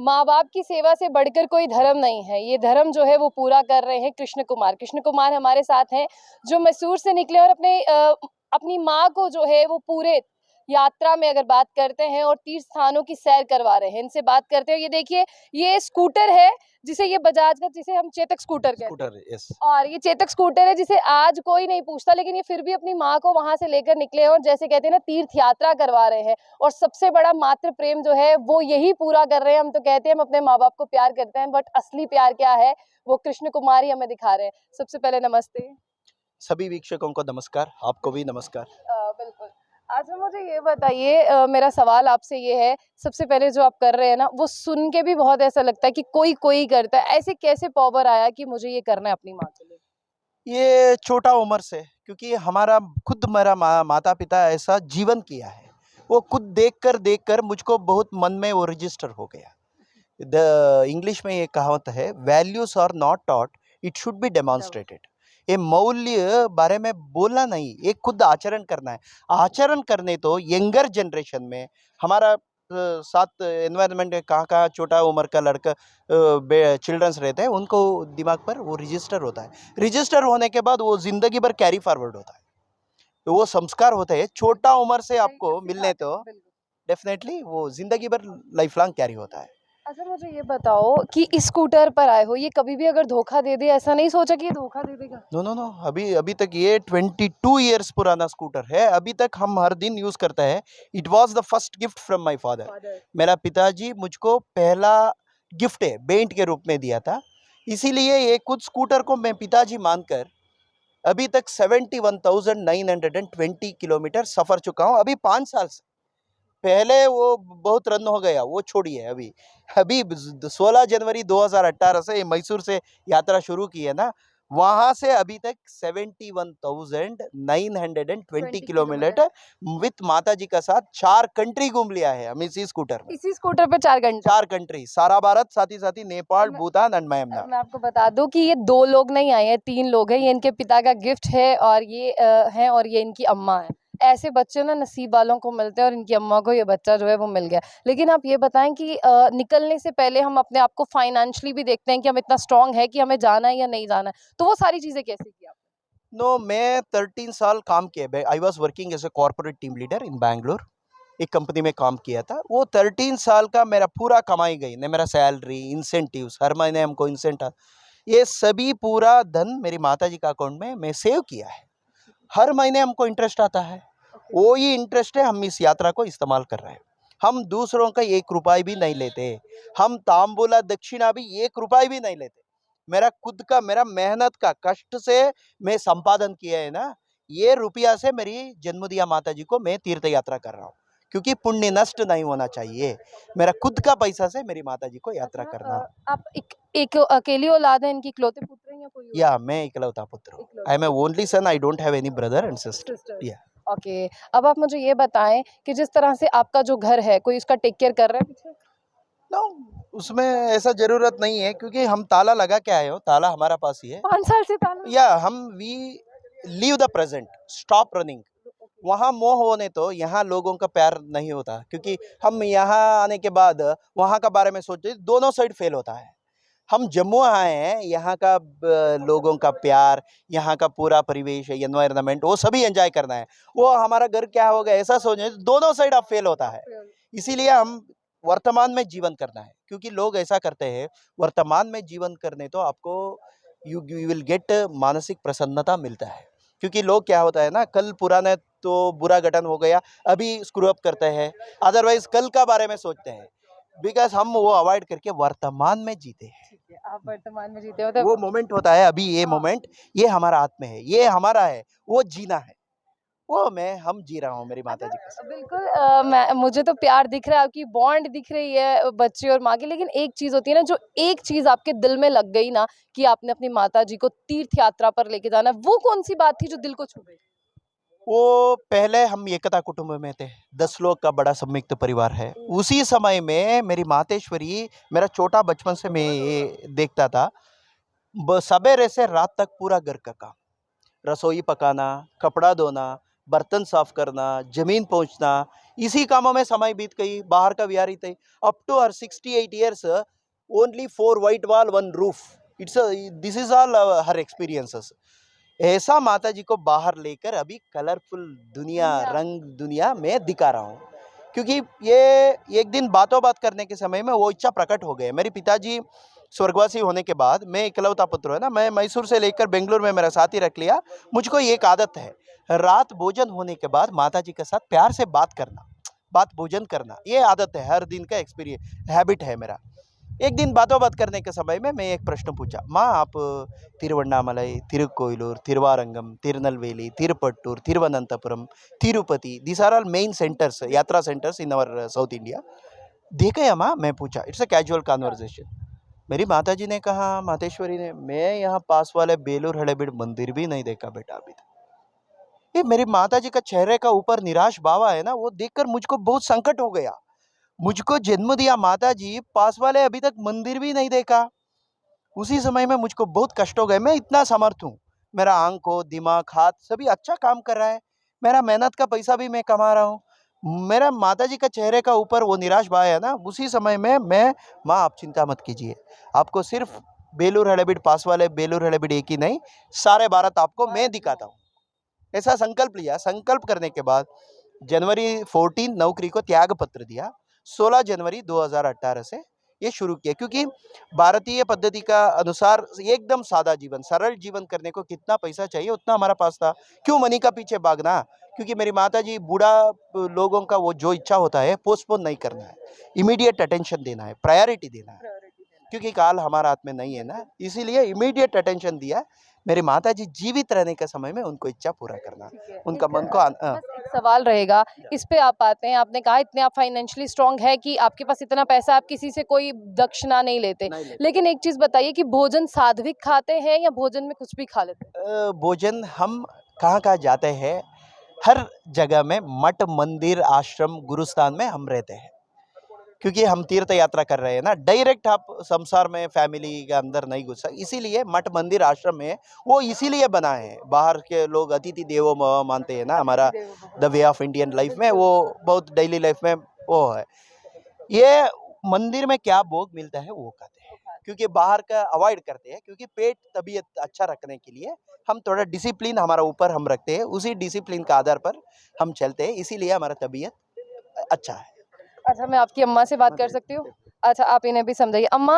माँ बाप की सेवा से बढ़कर कोई धर्म नहीं है। ये धर्म जो है वो पूरा कर रहे हैं कृष्ण कुमार। कृष्ण कुमार हमारे साथ हैं जो मैसूर से निकले और अपनी माँ को जो है वो पूरे यात्रा में अगर बात करते हैं और तीर्थ स्थानों की सैर करवा रहे हैं। इनसे बात करते हैं। ये देखिए, ये स्कूटर है जिसे ये बजाज का, जिसे हम चेतक स्कूटर कहते हैं। यस। और ये चेतक स्कूटर है जिसे आज कोई नहीं पूछता, लेकिन ये फिर भी अपनी माँ को वहां से लेकर निकले हैं और जैसे कहते हैं ना, तीर्थ यात्रा करवा रहे हैं। और सबसे बड़ा मातृ प्रेम जो है वो यही पूरा कर रहे हैं। हम तो कहते हैं हम अपने माँ बाप को प्यार करते हैं, बट असली प्यार क्या है वो कृष्ण कुमार ही हमें दिखा रहे हैं। सबसे पहले नमस्ते। सभी वीक्षकों को नमस्कार, आपको भी नमस्कार। बिल्कुल। अच्छा, मुझे ये बताइए, मेरा सवाल आपसे ये है, सबसे पहले जो आप कर रहे हैं ना, वो सुन के भी बहुत ऐसा लगता है कि कोई कोई करता है। ऐसे कैसे पावर आया कि मुझे ये करना है अपनी माँ के लिए? ये छोटा उम्र से, क्योंकि हमारा खुद मेरा माता पिता ऐसा जीवन किया है। वो खुद देखकर मुझको बहुत मन में वो रजिस्टर हो गया। इंग्लिश में ये कहावत है, values are not taught, it should be demonstrated. ये मौल्य बारे में बोलना नहीं, ये खुद आचरण करना है। आचरण करने तो यंगर जनरेशन में हमारा साथ एनवायरनमेंट में कहाँ कहाँ छोटा उम्र का लड़का चिल्ड्रंस रहते हैं, उनको दिमाग पर वो रजिस्टर होता है। रजिस्टर होने के बाद वो जिंदगी भर कैरी फॉरवर्ड होता है, तो वो संस्कार होते हैं छोटा उम्र से आपको मिलने, तो डेफिनेटली वो जिंदगी भर लाइफ लॉन्ग कैरी होता है। अच्छा, मुझे ये बताओ कि इस स्कूटर पर आए हो, ये कभी भी अगर धोखा दे दे, ऐसा नहीं सोचा कि ये धोखा दे देगा? नो नो नो, अभी अभी तक ये 22 इयर्स पुराना स्कूटर है। अभी तक हम हर दिन यूज करते हैं। It was the first gift from my father. मेरा पिताजी मुझको पहला गिफ्ट है बेंट के रूप में दिया था। इसीलिए ये कुछ स्कूटर को मैं पिताजी मानकर अभी तक 71,920 किलोमीटर सफर चुका हूँ। अभी 5 साल से, पहले वो बहुत रन हो गया, वो छोड़िए। अभी अभी 16 जनवरी 2018 से मैसूर से यात्रा शुरू की है ना, वहां से अभी तक 71,920 किलोमीटर विथ माता जी का साथ 4 कंट्री घूम लिया है हम इसी स्कूटर में। इसी स्कूटर पे 4 घंटे? 4 कंट्री, सारा भारत, साथ ही नेपाल, भूटान एंड म्यांमार। मैं आपको बता दूं कि ये 2 लोग नहीं आए हैं, 3 लोग हैं। ये इनके पिता का गिफ्ट है और ये हैं, और ये इनकी अम्मा है। ऐसे बच्चे ना नसीब वालों को मिलते हैं और इनकी अम्मा को ये बच्चा जो है वो मिल गया। लेकिन आप ये बताएं कि निकलने से पहले हम अपने आप को फाइनेंशियली भी देखते हैं कि हम इतना स्ट्रांग है कि हमें जाना है या नहीं जाना है, तो वो सारी चीजें कैसे की आपने? नो, मैं 13 साल काम किया। I was working as a corporate team leader in Bangalore. एक कंपनी में काम किया था। वो 13 साल का मेरा पूरा कमाई गई ने, मेरा सैलरी, इंसेंटिव्स, हर महीने हमको इंसेंटिव, ये सभी पूरा धन मेरी माता जी का अकाउंट में मैं सेव किया है। हर महीने हमको इंटरेस्ट आता है। वो ही इंटरेस्ट है, हम इस यात्रा को इस्तेमाल कर रहे हैं। हम दूसरों का 1 रुपया भी नहीं लेते। हम तांबूला दक्षिणा भी 1 रुपया भी नहीं लेते। मेरा खुद का, मेरा मेहनत का, कष्ट से मैं संपादन किया है ना, ये रुपया से मेरी जन्म दिया माता जी को मैं तीर्थ यात्रा कर रहा हूँ, क्योंकि पुण्य नष्ट नहीं होना चाहिए। मेरा खुद का पैसा से मेरी माता जी को यात्रा अच्छा, करना। आप एक अकेली औलाद है इनकी, इकलौते पुत्र हैं या कोई और? या मैं इकलौता पुत्र हूँ। I am a only son, I don't have any brother and sister. Sister. या ओके। अब आप मुझे ये बताएं कि जिस तरह से आपका जो घर है, कोई उसका टेक केयर कर रहा है पीछे? नो, उसमें ऐसा जरूरत नहीं है, क्योंकि हम ताला लगा के आए हो, ताला हमारा पास ही है। 5 साल से ताला? या हम we leave the present, stop running. वहाँ मोह होने तो यहाँ लोगों का प्यार नहीं होता, क्योंकि हम यहाँ आने के बाद वहाँ का बारे में सोचते, दोनों साइड फेल होता है। हम जम्मू आए हैं, यहाँ का लोगों का प्यार, यहाँ का पूरा परिवेश, एनवायरनमेंट, वो सभी एंजॉय करना है। वो हमारा घर क्या होगा ऐसा सोचे, दोनों साइड अब फेल होता है। इसीलिए हम वर्तमान में जीवन करना है, क्योंकि लोग ऐसा करते हैं, वर्तमान में जीवन करने तो आपको यू विल गेट मानसिक प्रसन्नता मिलता है। क्योंकि लोग क्या होता है ना, कल पुराना तो बुरा घटन हो गया, अभी स्क्रू अप करते हैं, अदरवाइज कल का बारे में सोचते हैं। बिकॉज हम वो अवॉइड करके वर्तमान में जीते हैं। ठीक है, आप वर्तमान में जीते हो तो वो मोमेंट होता है अभी, ये हाँ। मोमेंट, ये हमारा हाथ में है, ये हमारा है, वो जीना है, वो हम जी रहा हूँ मेरी माता जी के साथ। बिल्कुल। मुझे तो प्यार दिख रहा है, आपकी बॉन्ड दिख रही है बच्चे और माँ की, लेकिन एक चीज होती है ना, जो एक चीज आपके दिल में लग गई ना कि आपने अपनी माता जी को तीर्थ यात्रा पर लेके जाना है, वो कौन सी बात थी जो दिल को छू गई? वो पहले हम एकता कुटुंब में थे, 10 लोग का बड़ा संयुक्त परिवार है। उसी समय में मेरी मातेश्वरी, मेरा छोटा बचपन से मैं ये देखता था, सवेरे से रात तक पूरा घर का काम, रसोई पकाना, कपड़ा धोना, बर्तन साफ करना, जमीन पोंछना, इसी कामों में समय बीत गई, बाहर का विहारी थे। Up to her 68 years, only 4 white wall, 1 roof. This is all her experiences. ऐसा माता जी को बाहर लेकर अभी कलरफुल दुनिया, रंग दुनिया में दिखा रहा हूँ। क्योंकि ये एक दिन बातों बात करने के समय में वो इच्छा प्रकट हो गए। मेरे पिताजी स्वर्गवासी होने के बाद मैं इकलौता पुत्र है ना, मैं मैसूर से लेकर बेंगलुरु में मेरा साथी रख लिया। मुझको एक आदत है, रात भोजन होने के बाद माता जी के साथ प्यार से बात करना, बात भोजन करना, ये आदत है, हर दिन का एक्सपीरियंस हैबिट है मेरा। एक दिन बातों बात करने के समय में मैं एक प्रश्न पूछा, माँ आप Tiruvannamalai, Tirukoilur, Tiruvarangam, Tirunelveli, Tirupattur, Thiruvananthapuram, Tirupati, these are all main centres, यात्रा centres in our South India, देखे हैं माँ? मैं पूछा। It's a casual conversation. मेरी माता जी ने कहा, मातेश्वरी ने, मैं यहाँ पास वाले बेलूर हड़ेबीड़ मंदिर भी नहीं देखा बेटा अभी तक। ये मेरी माता जी का चेहरे का ऊपर निराश भाव है ना, वो देखकर मुझको बहुत संकट हो गया। मुझको जन्म दिया माता जी, पास वाले अभी तक मंदिर भी नहीं देखा। उसी समय में मुझको बहुत कष्ट हो गए। मैं इतना समर्थ हूँ, मेरा आंखों, दिमाग, हाथ सभी अच्छा काम कर रहा है, मेरा मेहनत का पैसा भी मैं कमा रहा हूँ। मेरा माता जी का चेहरे का ऊपर वो निराश भाव है ना, उसी समय में मैं, माँ आप चिंता मत कीजिए, आपको सिर्फ बेलूर हड़ेबीड़, पास वाले बेलूर हड़ेबीड़ एक ही नहीं, सारे भारत आपको मैं दिखाता हूँ। ऐसा संकल्प लिया। संकल्प करने के बाद जनवरी 14 नौकरी को त्याग पत्र दिया। 16 जनवरी 2018 से ये शुरू किया, क्योंकि भारतीय पद्धति का अनुसार एकदम सादा जीवन, सरल जीवन करने को कितना पैसा चाहिए उतना हमारा पास था। क्यों मनी का पीछे भागना? क्योंकि मेरी माता जी, बूढ़ा लोगों का वो जो इच्छा होता है पोस्टपोन नहीं करना है, इमीडिएट अटेंशन देना है, प्रायोरिटी देना है, क्योंकि काल हमारा हाथ में नहीं है ना, इसीलिए इमीडिएट अटेंशन दिया। मेरी माता जी जीवित रहने के समय में उनको इच्छा पूरा करना, ठीक है। उनका मन को बस एक सवाल रहेगा, इस पे आप आते हैं। आपने कहा इतने आप फाइनेंशियली स्ट्रांग है कि आपके पास इतना पैसा, आप किसी से कोई दक्षिणा नहीं लेते। नहीं लेते। लेकिन एक चीज़ बताइए कि भोजन सात्विक खाते हैं या भोजन में कुछ भी खा लेते हैं? भोजन हम कहाँ कहाँ जाते हैं, हर जगह में मठ, मंदिर, आश्रम, गुरुस्थान में हम रहते हैं, क्योंकि हम तीर्थ यात्रा कर रहे हैं ना। डायरेक्ट आप संसार में फैमिली के अंदर नहीं घुस सकते, इसीलिए मठ, मंदिर, आश्रम में वो इसीलिए बना है। बाहर के लोग अतिथि देवो भव मानते हैं ना, हमारा the way of Indian life में वो बहुत डेली लाइफ में वो है। ये मंदिर में क्या भोग मिलता है वो खाते हैं, क्योंकि बाहर का अवॉइड करते हैं, क्योंकि पेट तबीयत अच्छा रखने के लिए हम थोड़ा डिसिप्लिन हमारा ऊपर हम रखते हैं, उसी डिसिप्लिन के आधार पर हम चलते हैं, इसीलिए हमारा तबीयत अच्छा है। अच्छा, मैं आपकी अम्मा से बात कर सकती हूँ? अच्छा, आप इन्हें भी समझाइए। अम्मा,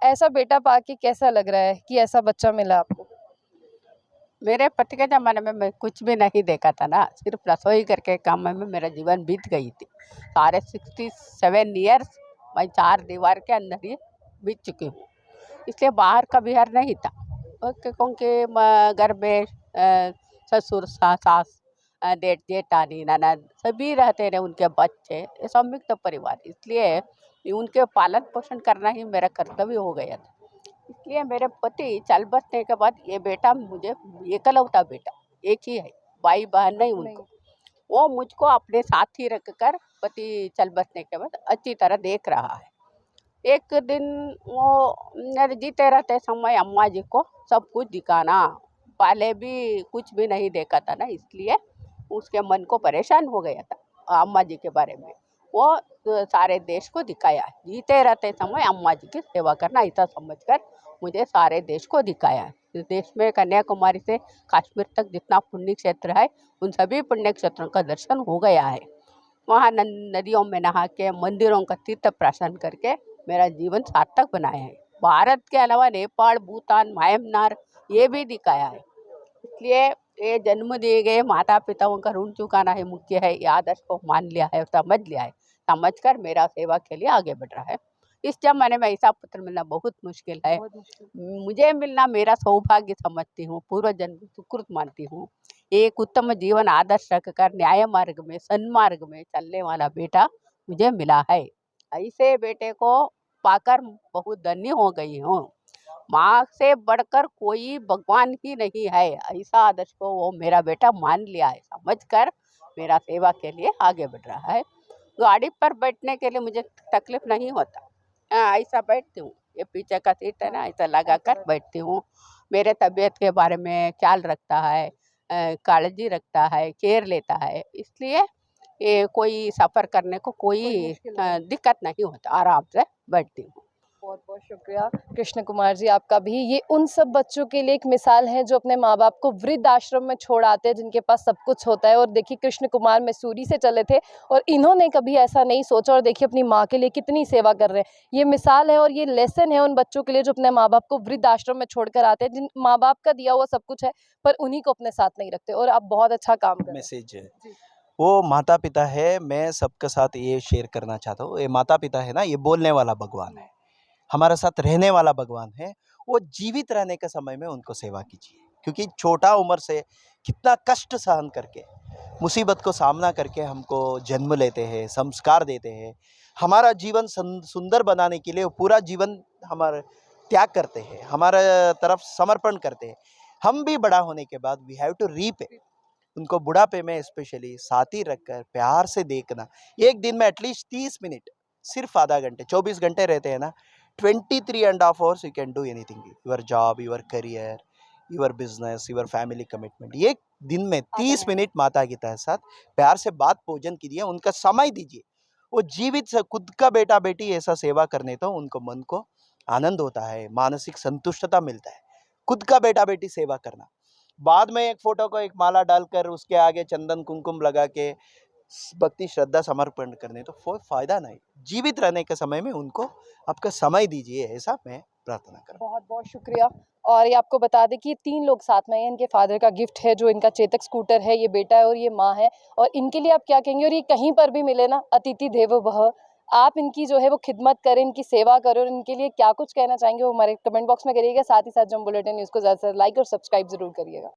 ऐसा बेटा पाके कैसा लग रहा है कि ऐसा बच्चा मिला आपको? मेरे पति के ज़माने में मैं कुछ भी नहीं देखा था ना, सिर्फ रसोई करके काम में मेरा जीवन बीत गई थी। सारे 67 ईयर्स मैं 4 दीवार के अंदर ही बीत चुकी हूँ, इसलिए बाहर का बिहार नहीं था। क्योंकि घर में ससुर, सास, जेठानी, ननद सभी रहते रहे, उनके बच्चे, ये संयुक्त परिवार, इसलिए उनके पालन पोषण करना ही मेरा कर्तव्य हो गया था। इसलिए मेरे पति चल बसने के बाद ये बेटा मुझे, एकलौता बेटा एक ही है, भाई बहन नहीं उनको, वो मुझको अपने साथ ही रखकर पति चल बसने के बाद अच्छी तरह देख रहा है। एक दिन वो मेरे जीते रहते समय अम्मा जी को सब कुछ दिखाना, पहले भी कुछ भी नहीं देखा था ना, इसलिए उसके मन को परेशान हो गया था अम्मा जी के बारे में। वो सारे देश को दिखाया, जीते रहते समय अम्मा जी की सेवा करना ऐसा समझकर मुझे सारे देश को दिखाया है। इस देश में कन्याकुमारी से कश्मीर तक जितना पुण्य क्षेत्र है, उन सभी पुण्य क्षेत्रों का दर्शन हो गया है। वहाँ नदियों में नहा के, मंदिरों का तीर्थ प्रदर्शन करके मेरा जीवन सार्थक बनाया है। भारत के अलावा नेपाल, भूटान, म्यांमार ये भी दिखाया है। इसलिए ये जन्म दिए गए माता पिताओं का ऋण चुकाना है मुख्य है, ये आदर्श को मान लिया है और समझ लिया है, समझकर मेरा सेवा के लिए आगे बढ़ रहा है। इस जमाने में ऐसा पुत्र मिलना बहुत मुश्किल है। मुझे मिलना मेरा सौभाग्य समझती हूँ, पूर्व जन्म सुकृत मानती हूँ। एक उत्तम जीवन आदर्श रखकर न्याय मार्ग में, सन्मार्ग में चलने वाला बेटा मुझे मिला है। ऐसे बेटे को पाकर बहुत धन्य हो गई हूँ। माँ से बढ़कर कोई भगवान ही नहीं है, ऐसा आदर्श को वो मेरा बेटा मान लिया है, समझकर मेरा सेवा के लिए आगे बढ़ रहा है। गाड़ी पर बैठने के लिए मुझे तकलीफ नहीं होता, ऐसा बैठती हूँ, ये पीछे का सीट है ना, ऐसा लगा कर बैठती हूँ। मेरे तबीयत के बारे में ख्याल रखता है, काळजी रखता है, केयर लेता है, इसलिए ये कोई सफ़र करने को कोई मुश्किल नहीं। दिक्कत नहीं होता, आराम से बैठती हूँ। बहुत बहुत शुक्रिया कृष्ण कुमार जी आपका भी। ये उन सब बच्चों के लिए एक मिसाल है जो अपने माँ बाप को वृद्ध आश्रम में छोड़ आते हैं, जिनके पास सब कुछ होता है। और देखिए कृष्ण कुमार मैसूरी से चले थे और इन्होंने कभी ऐसा नहीं सोचा, और देखिए अपनी माँ के लिए कितनी सेवा कर रहे हैं। ये मिसाल है और ये लेसन है उन बच्चों के लिए जो अपने माँ बाप को वृद्ध आश्रम में छोड़कर आते हैं, जिन माँ बाप का दिया हुआ सब कुछ है पर उन्हीं को अपने साथ नहीं रखते। और आप बहुत अच्छा काम कर रहे हैं। मैसेज है जी। वो माता पिता है। मैं सबके साथ ये शेयर करना चाहता हूँ, ये माता पिता है ना, ये बोलने वाला भगवान है, हमारे साथ रहने वाला भगवान है। वो जीवित रहने के समय में उनको सेवा कीजिए, क्योंकि छोटा उम्र से कितना कष्ट सहन करके, मुसीबत को सामना करके हमको जन्म लेते हैं, संस्कार देते हैं, हमारा जीवन सुंदर बनाने के लिए वो पूरा जीवन हमारा त्याग करते हैं, हमारे तरफ समर्पण करते हैं। हम भी बड़ा होने के बाद we have to reap it. उनको बुढ़ापे में स्पेशली साथ ही रखकर प्यार से देखना। एक दिन में एटलीस्ट 30 मिनट, सिर्फ आधा घंटे, 24 घंटे रहते हैं ना, 23.5 hours you can do anything, your job, your career, your business, your family commitment. एक दिन में 30 मिनट माता पिता के साथ प्यार से बात भोजन कीजिए, उनका समय दीजिए। वो जीवित से खुद का बेटा बेटी ऐसा सेवा करने तो उनको मन को आनंद होता है, मानसिक संतुष्टता मिलता है। खुद का बेटा बेटी सेवा करना, बाद में एक फोटो को एक माला डालकर उसके आगे चंदन कुमकुम लगा के भक्ति श्रद्धा समर्पण करने तो कोई फायदा नहीं। जीवित रहने के समय में उनको आपका समय दीजिए, ऐसा मैं प्रार्थना करूँ। बहुत बहुत शुक्रिया। और ये आपको बता दें कि ये 3 लोग साथ में हैं, इनके फादर का गिफ्ट है जो इनका चेतक स्कूटर है, ये बेटा है और ये माँ है। और इनके लिए आप क्या कहेंगे? और ये कहीं पर भी मिले ना, अतिथि देवो भव, आप इनकी जो है वो खिदमत करें, इनकी सेवा करें, और इनके लिए क्या कुछ कहना चाहेंगे वो हमारे कमेंट बॉक्स में करिएगा। साथ ही साथ जम बुलेटिन न्यूज़ को ज़्यादा से ज़्यादा लाइक और सब्सक्राइब ज़रूर करिएगा।